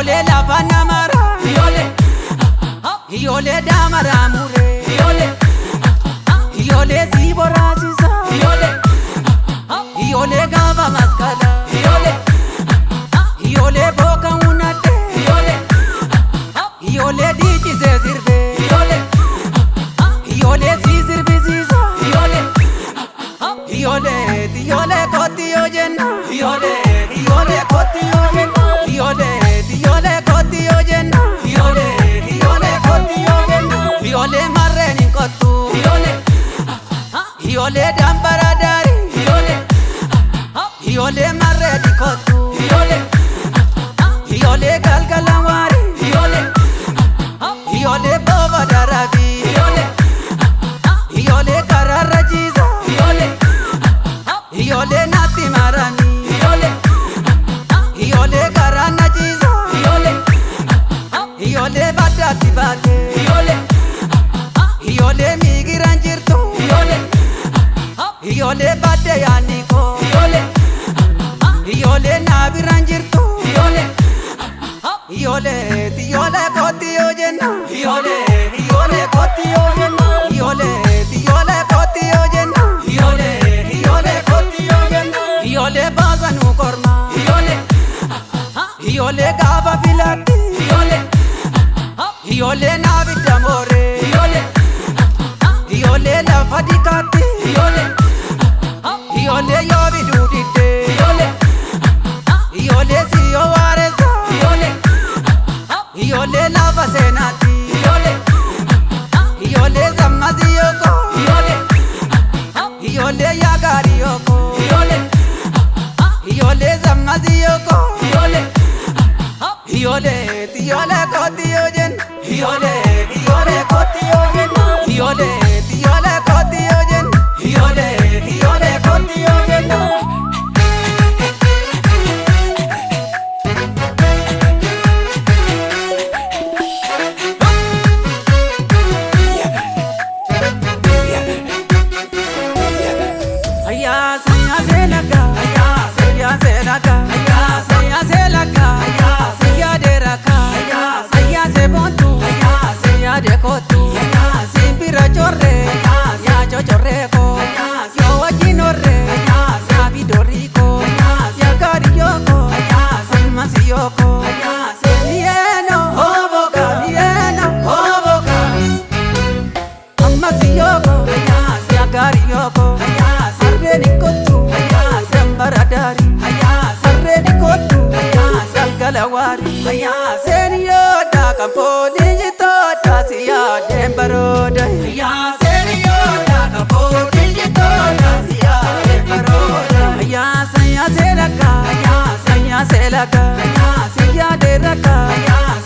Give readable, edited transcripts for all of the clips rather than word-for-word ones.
Ijoollee lafa namara ijoollee daamara muree ijoollee si boraasisa ijoollee gaafa maskala ijoollee booka hunate ijoollee dhiichisee sirbee ijoollee si sirbisiisa ijoollee kooti yoo jenna ijoollee kooti yoo jenna ijoollee kooti yoo jenna ijoollee kooti yoo jenna ijoollee marreen hin kottu ijoollee dambara daari ijoollee marreen hin kottu ijoollee galgala waari ijoollee booba darabi ijoollee kararra jiisa ijoollee naatti marani ijoollee karanna jiisa ijoollee baddaatti baate ijoollee miigiran jirtu ijoollee badde yaanni koo ijoollee naabiran jirtu ijoollee kooti yoo jenna ijoollee kooti yoo jenna ijoollee kooti yoo jenna ijoollee kooti yoo jenna ijoollee baasanu korma ijoollee gaafa filatti ijoollee naabidda mooree ijoollee lafa dikaatti ijoollee yoo biduu diddee ijoollee si yoo waareessa ijoollee lafa seenaatti ijoollee zammasi yooko ijoollee yaagaari yooko ijoollee zammasi yooko ijoollee kooti yoo jenna ijoollee kooti yoo jenna ijoollee kooti yoo jenna ijoollee kooti yoo jenna Kotu, simbira chorre, ya chochorreko, yo wajinorre, ya vidoriko, ya cariyoko, salmasiyoko, selieno, oboka, amasiyoko, ya cariyoko, sarrenikotu, sambaradari, sarrenikotu, salgalawari, senioda kamponi. Siya dembaroda ya seriyoda kapoti jitoda siya dembaroda ya saya selaka siya deraka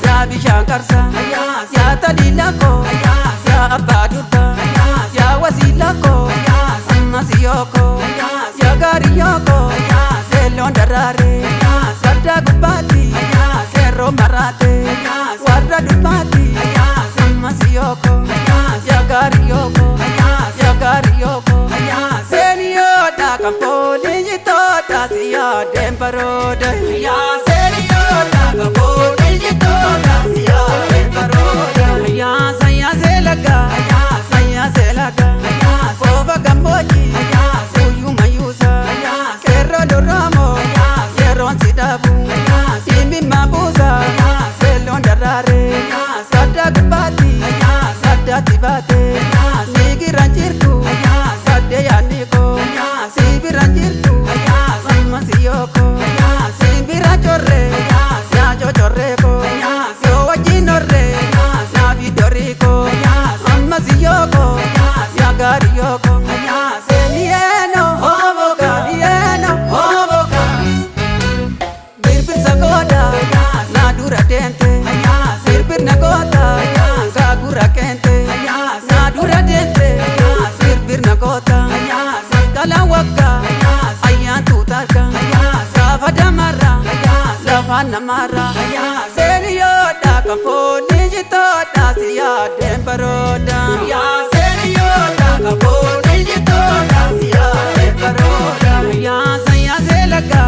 siya bishankarsa siya talilako siya abadurta siya wasilako samasiyoko siya gariyoko selon darare sadda gubati serro marate warra dubati Masiyoko, ya gariyoko, senioda kamponi jitoda siya dembaroda ya senioda kamponi jitoda siya dembaroda ya saya selaka foba gamboji suyu mayusa serro doramo serron sidabu simbi mabusa selon darare sadda gubati Tibate, sigiran jirtu, sadde yaniko, sibiran jirtu, samasiyoko, sibira chorre, sia chochorreko, sio wajinorre, sia vidoriko, samasiyoko, sia gariyoko, selieno, oboka, birbir sagoda, nadura dente, sirbir nagota, sagura kente. Kota, kala waka, ayan tutarka, safa damara, safa namara, seriyoda kamponi jitoda siya dembaroda, seriyoda kamponi jitoda siya dembaroda, saya selaka.